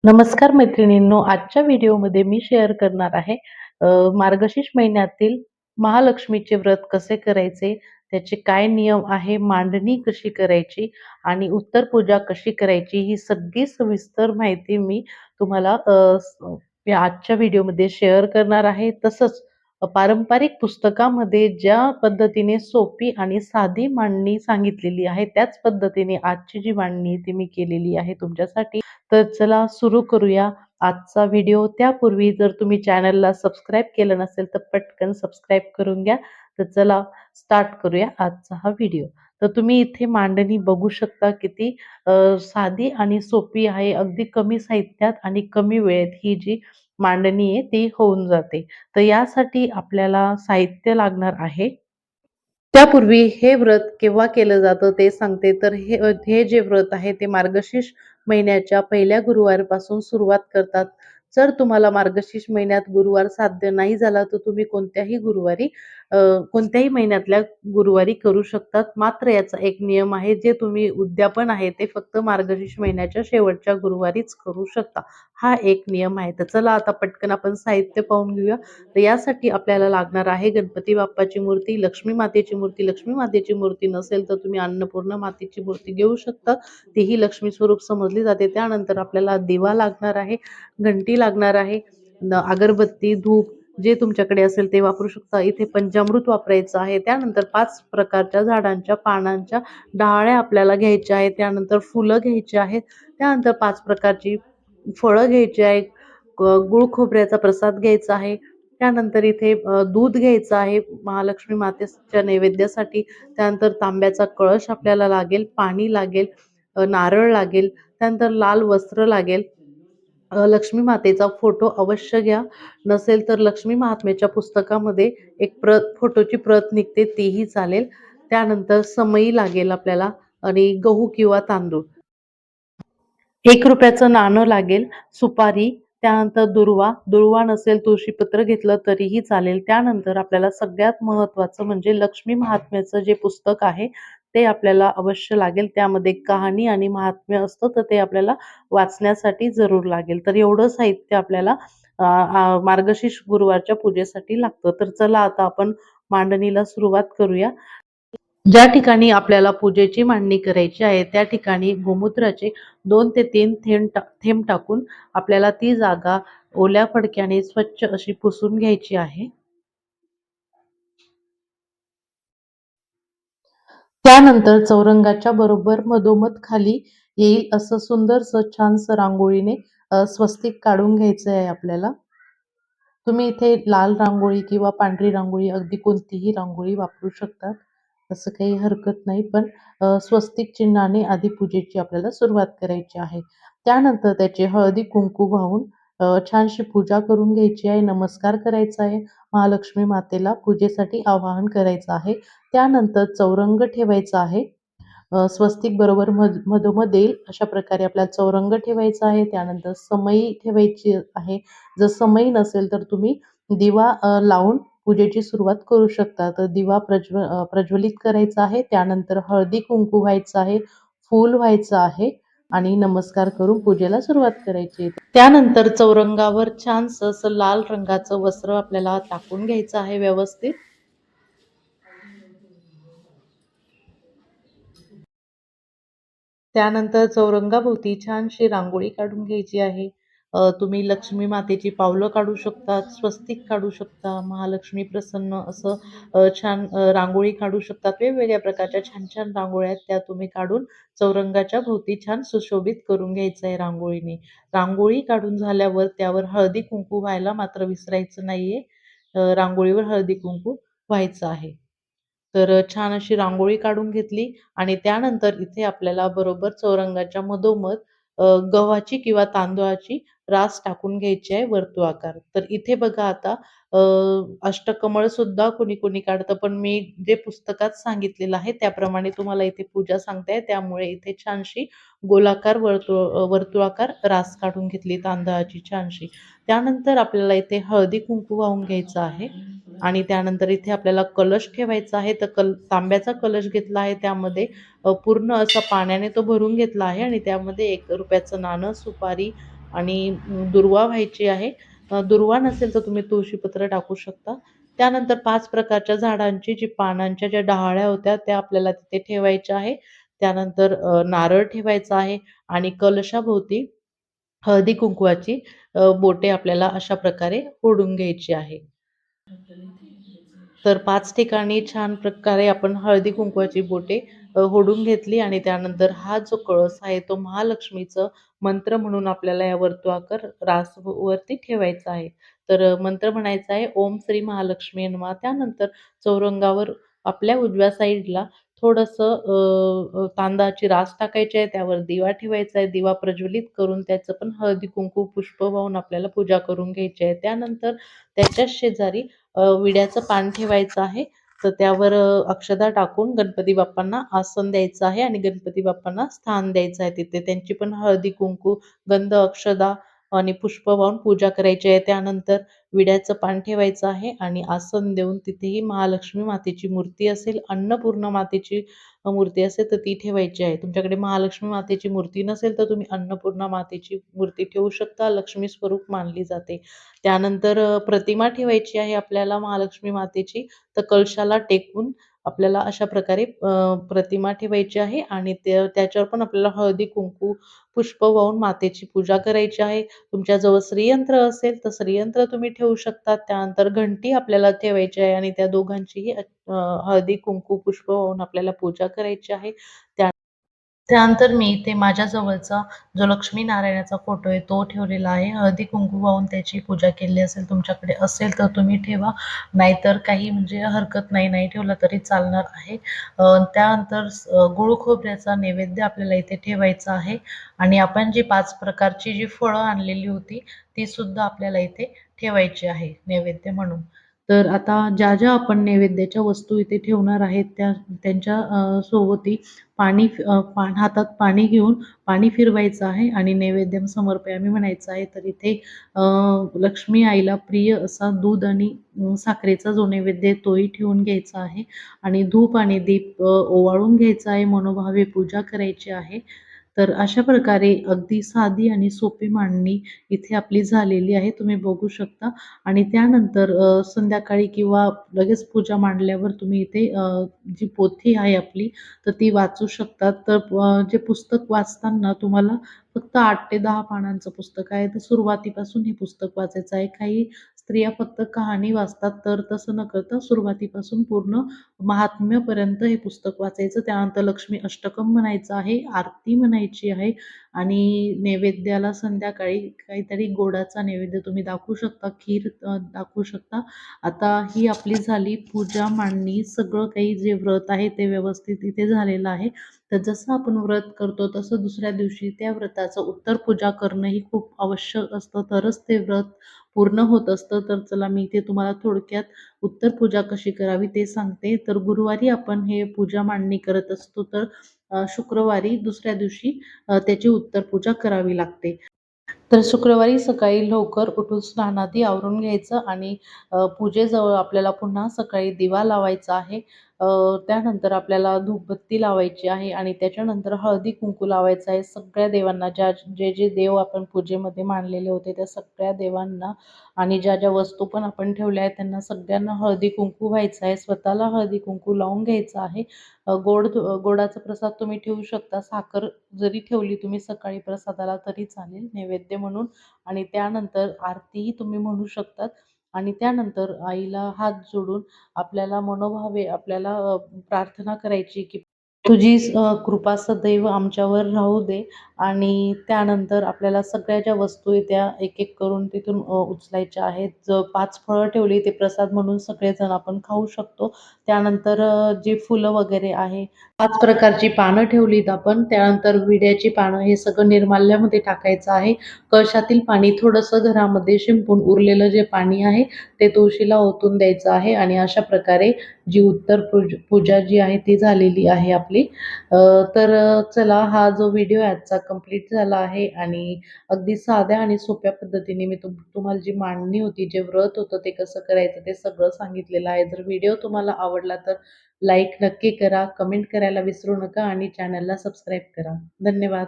नमस्कार मैत्रिणींनो, आजच्या व्हिडिओमध्ये मी शेअर करणार आहे मार्गशीर्ष महिन्यातील महालक्ष्मीचे व्रत कसे करायचे, त्याचे काय नियम आहे, मांडणी कशी करायची आणि उत्तर पूजा कशी करायची, ही सगळी सविस्तर माहिती मी तुम्हाला या आजच्या व्हिडिओमध्ये शेअर करणार आहे. तसंच पारंपरिक पुस्तकामध्ये ज्या पद्धतीने सोपी आणि साधी मांडणी सांगितलेली आहे, त्याच पद्धतीने आजची जी मांडणी ती मी केलेली आहे तुमच्यासाठी. तर चला सुरू करूया आजचा व्हिडिओ. त्यापूर्वी जर तुम्ही चॅनलला सबस्क्राईब केलं नसेल तर पटकन सबस्क्राईब करून घ्या. तर चला स्टार्ट करूया आजचा हा व्हिडिओ. तर तुम्ही इथे मांडणी बघू शकता किती साधी आणि सोपी आहे. अगदी कमी साहित्यात आणि कमी वेळेत ही जी मांडणी आहे ती होऊन जाते. तर यासाठी आपल्याला साहित्य लागणार आहे. त्यापूर्वी हे व्रत केव्हा केलं जातं ते सांगते. तर हे जे व्रत आहे ते मार्गशीर्ष महिन्याच्या पहिल्या गुरुवारपासून सुरुवात करतात. जर तुम्हाला मार्गशीर्ष महिन्यात गुरुवार साध्य नाही झाला, तर तुम्ही कोणत्याही गुरुवारी कोणत्याही महिन्यातल्या गुरुवारी करू शकतात. मात्र याचा एक नियम आहे, जे तुम्ही उद्यापन आहे ते फक्त मार्गशीर्ष महिन्याच्या शेवटच्या गुरुवारीच करू शकता. हा एक नियम आहे. तर चला आता पटकन आपण साहित्य पाहून घेऊया. तर यासाठी आपल्याला लागणार आहे गणपती बाप्पाची मूर्ती, लक्ष्मी मातेची मूर्ती. लक्ष्मी मातेची मूर्ती नसेल तर तुम्ही अन्नपूर्णा मातेची मूर्ती घेऊ शकता. तीही लक्ष्मी स्वरूप समजली जाते. त्यानंतर आपल्याला दिवा लागणार आहे, घंटी लागणार आहे, अगरबत्ती, धूप जे तुमच्याकडे असेल ते वापरू शकता. इथे पंचामृत वापरायचं आहे. त्यानंतर 5 प्रकारच्या झाडांच्या पानांच्या डहाळ्या आपल्याला घ्यायच्या आहेत. त्यानंतर फुलं घ्यायची आहेत. त्यानंतर 5 प्रकारची फळं घ्यायची आहेत. गूळ खोबऱ्याचा प्रसाद घ्यायचा आहे. त्यानंतर इथे दूध घ्यायचं आहे महालक्ष्मी मातेच्या नैवेद्यासाठी. त्यानंतर तांब्याचा कळश आपल्याला लागेल, पाणी लागेल, नारळ लागेल, त्यानंतर लाल वस्त्र लागेल. लक्ष्मी मातेचा फोटो अवश्य घ्या. नसेल तर लक्ष्मी महात्म्याच्या पुस्तकामध्ये एक फोटोची प्रत निघते तेही चालेल. त्यानंतर समई लागेल आपल्याला आणि गहू किंवा तांदूळ. ₹1 नाणं लागेल, सुपारी, त्यानंतर दुर्वा, दुर्वा नसेल तुळशीपत्र घेतलं तरीही चालेल. त्यानंतर आपल्याला सगळ्यात महत्त्वाचं म्हणजे लक्ष्मी महात्म्याचं जे पुस्तक आहे, ते आपल्याला अवश्य लागेल. त्यामध्ये कहाणी आणि महात्म्य असतं, तर ते आपल्याला वाचण्यासाठी जरूर लागेल. तर एवढं साहित्य आपल्याला मार्गशीर्ष गुरुवारच्या पूजेसाठी लागतं. तर चला आता आपण मांडणीला सुरुवात करूया. ज्या ठिकाणी आपल्याला पूजेची मांडणी करायची आहे, त्या ठिकाणी गोमूत्राचे 2 ते 3 थेंब टाकून आपल्याला ती जागा ओल्या फडक्याने स्वच्छ अशी पुसून घ्यायची आहे. त्यानंतर चौरंगाच्या बरोबर मधोमध खाली येईल असं सुंदरसं छानसं रांगोळीने स्वस्तिक काढून घ्यायचं आहे आपल्याला. तुम्ही इथे लाल रांगोळी किंवा पांढरी रांगोळी अगदी कोणतीही रांगोळी वापरू शकतात. तसं काही हरकत नाही. पण स्वस्तिक चिन्हाने आधी पूजेची आपल्याला सुरुवात करायची आहे. त्यानंतर त्याचे हळदी-कुंकू वाहून छानशी पूजा करून घ्यायची आहे. नमस्कार करायचा आहे. महालक्ष्मी मातेला पूजेसाठी आवाहन करायचं आहे. त्यानंतर चौरंग ठेवायचा आहे. स्वस्तिक बरोबर मधोमध येईल अशा प्रकारे आपल्याला चौरंग ठेवायचा आहे. त्यानंतर समई ठेवायची आहे. जर समई नसेल तर तुम्ही दिवा लावून पूजेची सुरुवात करू शकता. तर दिवा प्रज्वलित करायचा आहे. त्यानंतर हळदी-कुंकू व्हायचं आहे, फूल व्हायचं आहे आणि नमस्कार करून पूजेला सुरुवात करायची आहे. त्यानंतर चौरंगावर छानसं असं लाल रंगाचं वस्त्र आपल्याला टाकून घ्यायचं आहे व्यवस्थित. त्यानंतर चौरंगाभोवती छानशी रांगोळी काढून घ्यायची आहे. तुम्ही लक्ष्मी मातेची पावलं काढू शकता, स्वस्तिक काढू शकता, महालक्ष्मी प्रसन्न असं छान रांगोळी काढू शकतात. वेगवेगळ्या प्रकारच्या छान-छान रांगोळ्या आहेत त्या तुम्ही काढून चौरंगाच्या भोवती छान सुशोभित करून घ्यायचं आहे रांगोळीने. रांगोळी काढून झाल्यावर त्यावर हळदी-कुंकू व्हायला मात्र विसरायचं नाहीये. रांगोळीवर हळदी-कुंकू व्हायचं आहे. तर छान अशी रांगोळी काढून घेतली आणि त्यानंतर इथे आपल्याला बरोबर चौरंगाच्या मधोमध गव्हाची किंवा तांदूळाची रास टाकून घ्यायची आहे वर्तुळाकार. तर इथे बघा आता अ, अष्टकमळ सुद्धा कोणी-कोणी काढतं, पण मी जे पुस्तकात सांगितलेलं आहे त्याप्रमाणे तुम्हाला इथे पूजा सांगते आहे. त्यामुळे इथे छानशी गोलाकार वर्तुळाकार रास काढून घेतली तांदळाची छानशी. त्यानंतर आपल्याला इथे हळदी-कुंकू वाहून घ्यायचं आहे. आणि त्यानंतर इथे आपल्याला कलश ठेवायचा आहे. तर तांब्याचा कलश घेतला आहे. त्यामध्ये पूर्ण असा पाण्याने तो भरून घेतला आहे आणि त्यामध्ये ₹1 नाणं, सुपारी, आणि दुर्वा व्हायची आहे. दुर्वा नसेल तर तुम्ही तुळशीपत्र टाकू शकता. त्यानंतर 5 प्रकारच्या झाडांची जी पानांच्या ज्या डहाळ्या होत्या त्या आपल्याला तिथे ठेवायच्या आहे. त्यानंतर नारळ ठेवायचा आहे आणि कलशाभोवती हळदी-कुंकवाची बोटे आपल्याला अशा प्रकारे ओढून घ्यायची आहे. तर 5 ठिकाणी छान प्रकारे आपण हळदी-कुंकवाची बोटे ओढून घेतली आणि त्यानंतर हा जो कळस आहे तो महालक्ष्मीचं मंत्र म्हणून आपल्याला या वर्तुळाकार वरती ठेवायचा आहे. तर मंत्र म्हणायचा आहे, ओम श्री महालक्ष्मी नमः. त्यानंतर चौरंगावर आपल्या उजव्या साईडला थोडंसं तांदळाची रास टाकायची आहे. त्यावर दिवा ठेवायचा आहे. दिवा प्रज्वलित करून त्याचं पण हळदी-कुंकू, पुष्प वाहून आपल्याला पूजा करून घ्यायची आहे. त्यानंतर त्याच्याच शेजारी विड्याचं पान ठेवायचं आहे. तर त्यावर अक्षता टाकून गणपती बाप्पांना आसन द्यायचं आहे आणि गणपती बाप्पांना स्थान द्यायचं आहे तिथे. त्यांची पण हळदी-कुंकू, गंध, अक्षदा आणि पुष्प वाहून पूजा करायची आहे. त्यानंतर विड्याचं पान ठेवायचं आहे आणि आसन देऊन तिथेही महालक्ष्मी मातेची मूर्ती असेल, अन्नपूर्णा मातेची मूर्ती असेल तर ती ठेवायची आहे. तुमच्याकडे महालक्ष्मी मातेची मूर्ती नसेल तर तुम्ही अन्नपूर्णा मातेची मूर्ती ठेवू शकता. लक्ष्मी स्वरूप मानली जाते. त्यानंतर प्रतिमा ठेवायची आहे आपल्याला महालक्ष्मी मातेची. तर कलशाला टेकवून आपल्याला अशा प्रकारे प्रतिमा ठेवायची आहे आणि त्याच्यावर पण आपल्याला हळदी-कुंकू, पुष्प वाहून मातेची पूजा करायची आहे. तुमच्याजवळ श्रीयंत्र असेल तर श्रीयंत्र तुम्ही ठेवू शकता. त्यानंतर घंटी आपल्याला ठेवायची आहे आणि त्या दोघांचीही हळदी-कुंकू, पुष्प वाहून आपल्याला पूजा करायची आहे. त्यानंतर मी इथे माझ्या जवळचा जो लक्ष्मीनारायणाचा फोटो आहे तो ठेवलेला आहे. हळदी-कुंकू वाहून त्याची पूजा केली असेल, तुमच्याकडे असेल तर तुम्ही ठेवा. नाहीतर काही म्हणजे हरकत नाही, नाही ठेवला तरी चालणार आहे. त्यानंतर गूळ खोबऱ्याचा नैवेद्य आपल्याला इथे ठेवायचा आहे आणि आपण जी 5 प्रकारची जी फळं आणलेली होती, ती सुद्धा आपल्याला इथे ठेवायची आहे नैवेद्य म्हणून. तर आता ज्या आपण नैवेद्याच्या वस्तू इथे ठेवणार आहेत, त्यांच्या सोबती हातात पाणी घेऊन पाणी फिरवायचं आहे आणि नैवेद्यम समर्पयामी म्हणायचं आहे. तर इथे लक्ष्मी आईला प्रिय असा दूध आणि साखरेचा जो नैवेद्य आहे तोही ठेवून घ्यायचा आहे आणि धूप आणि दीप ओवाळून घ्यायचा आहे. मनोभावे पूजा करायची आहे. तर अशा प्रकारे अगदी साधी आणि सोपी मांडणी इथे आपली झालेली आहे. तुम्ही बघू शकता आणि त्यानंतर संध्याकाळी किंवा लगेच पूजा मांडल्यावर तुम्ही इथे जी पोथी आहे आपली तर ती वाचू शकतात. तर जे पुस्तक वाचताना तुम्हाला फक्त 8 ते 10 पानांचं पुस्तक आहे. तर सुरुवातीपासून हे पुस्तक वाचायचं आहे. काही स्त्रिया फक्त कहाणी वाचतात, तर तसं न करता सुरुवातीपासून पूर्ण महात्म्यपर्यंत हे पुस्तक वाचायचं. त्यानंतर लक्ष्मी अष्टकं म्हणायचं आहे, आरती म्हणायची आहे आणि नैवेद्याला संध्याकाळी काहीतरी गोडाचा नैवेद्य तुम्ही दाखवू शकता, खीर दाखवू शकता. आता ही आपली झाली पूजा मांडणी. सगळं काही जे व्रत आहे ते व्यवस्थित इथे झालेलं आहे. तर जसं आपण व्रत करतो तसं दुसऱ्या दिवशी त्या व्रताचं उत्तर पूजा करणं ही खूप आवश्यक असतं, तरच ते व्रत पूर्ण होत असतं. तर चला मी इथे तुम्हाला थोडक्यात उत्तर पूजा कशी करावी ते सांगते. तर गुरुवारी आपण हे पूजा मांडणी करत असतो, तर शुक्रवारी दुसऱ्या दिवशी त्याची उत्तर पूजा करावी लागते. तर शुक्रवारी सकाळी लवकर उठून स्नानादी आवरून घ्यायचं आणि पूजेजवळ आपल्याला पुन्हा सकाळी दिवा लावायचा आहे. त्यानंतर आपल्याला धूपबत्ती लावायची आहे आणि त्याच्यानंतर हळदी-कुंकू लावायचं आहे. सगळ्या देवांना जे देव आपण पूजेमध्ये मानलेले होते त्या सगळ्या देवांना आणि ज्या वस्तू पण आपण ठेवल्या आहेत त्यांना सगळ्यांना हळदी-कुंकू व्हायचं आहे. स्वतःला हळदी-कुंकू लावून घ्यायचं आहे. गोडाचा प्रसाद तुम्ही ठेवू शकता. साखर जरी ठेवली तुम्ही सकाळी प्रसादाला तरी चालेल नैवेद्य म्हणून आणि त्यानंतर आरतीही तुम्ही म्हणू शकतात आणि त्यानंतर आईला हात जोडून आपल्याला मनोभावे आपल्याला प्रार्थना करायची की तुझी कृपा सदैव आमच्यावर राहू दे आणि त्यानंतर आपल्याला सगळ्या ज्या वस्तू आहे त्या एक-एक करून तिथून उचलायच्या आहेत. 5 फळं ठेवली ते प्रसाद म्हणून सगळेजण आपण खाऊ शकतो. त्यानंतर जी फुलं वगैरे आहे 5 प्रकारची पानं ठेवलीत आपण. त्यानंतर विड्याची पानं हे सगळं निर्माल्यामध्ये टाकायचं आहे. कळशातील पाणी थोडंसं घरामध्ये शिंपून उरलेलं जे पाणी आहे ते तुळशीला ओतून द्यायचं आहे आणि अशा प्रकारे जी उत्तर पूजा जी आहे ती झालेली आहे आपली. तर चला हा जो व्हिडिओ आहे आजचा कंप्लीट झाला आहे आणि अगदी साध्या आणि सोप्या पद्धतीने मी तुम्हाला जी मांडणी होती, जे व्रत होतं ते कसं करायचं ते सगळं सांगितलेलं आहे. जर व्हिडिओ तुम्हाला आवडला तर लाईक नक्की करा, कमेंट करायला विसरू नका आणि चॅनलला सबस्क्राईब करा. धन्यवाद.